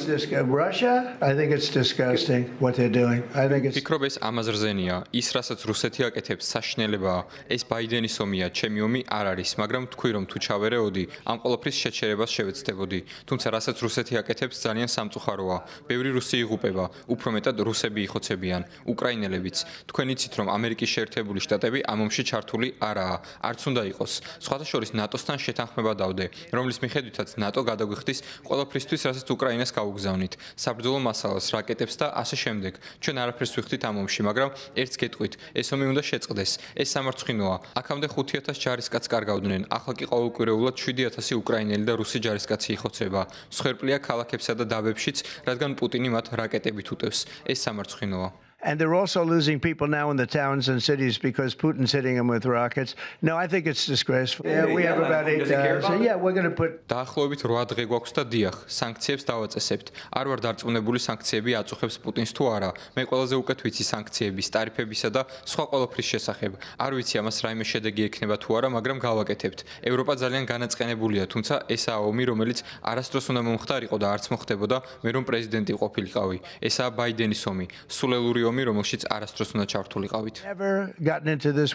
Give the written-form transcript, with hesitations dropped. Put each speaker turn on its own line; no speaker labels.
Russia, I think it's disgusting what they're doing. I think it's
ფიქრობ ეს ამაზრზენია, ის რასაც რუსეთი აკეთებს საშინელებაა. ეს ბაიდენის ომია, ჩემი ომი არ არის, მაგრამ თქვი რომ თუ ჩავერეოდი, ამ ყოველფრის შეჩერებას შევეცდებოდი. თუმცა რასაც რუსეთი აკეთებს ძალიან სამწუხაროა. ბევრი რუსი იღუპება, უფრო მეტად რუსები იხოცებიან, უკრაინელებიც. თქვენ იცით რომ ამერიკის შეერთებული შტატები ამ ომში ჩართული არაა, არც უნდა იყოს. სხვათა შორის ნატოსთან შეთანხმება დავდე, რომლის მიხედვითაც ნატო გადაგვიხდის ყველაფრისთვის, რასაც უკრაინას გაუგზავნით. საბრძოლო მასალას, რაკეტებს და ასე შემდეგ. ჩვენ არაფერს ვიხდით ამ ომში, მაგრამ ერთს გეტყვით, ეს ომი უნდა შეწყდეს. ეს სამარცხინოა. აქამდე 5000 ჯარისკაცს კარგავდნენ, ახლა კი ყოველკვირეულად 7000 უკრაინელი და რუსი ჯარისკაცი იხოცება. მსხვერპლია ქალაქებსა და დაბებშიც, რადგან პუტინი მათ რაკეტებით უტევს. ეს სამარცხინოა.
and they're also losing people now in the towns and cities because Putin's hitting them with rockets. No, I think it's disgraceful. Yeah, we have about 8 so yeah, we're going to put
დაახლოებით 8 დღე გვაქვს და დიახ, სანქციებს დავაწესებთ. არ ვარ დარწმუნებული სანქციები აწუხებს პუტინს თუ არა. მე ყველაზე უკეთ ვიცი სანქციების, ტარიფებისა და სხვა ყველაფრის შესახებ. არ ვიცი ამას რაიმე შედეგი ექნება თუ არა, მაგრამ გავაკეთებთ. ევროპა ძალიან განაწყენებულია, თუმცა ესაა ომი, რომელიც არასდროს უნდა მომხდარიყო და არც მოხდებოდა, მე რომ პრეზიდენტი ყოფილიყავი. ესაა ბაიდენის ომი, სულელური ომი, რომელშიც არასდროს უნდა ჩართულიყავით.
never gotten into this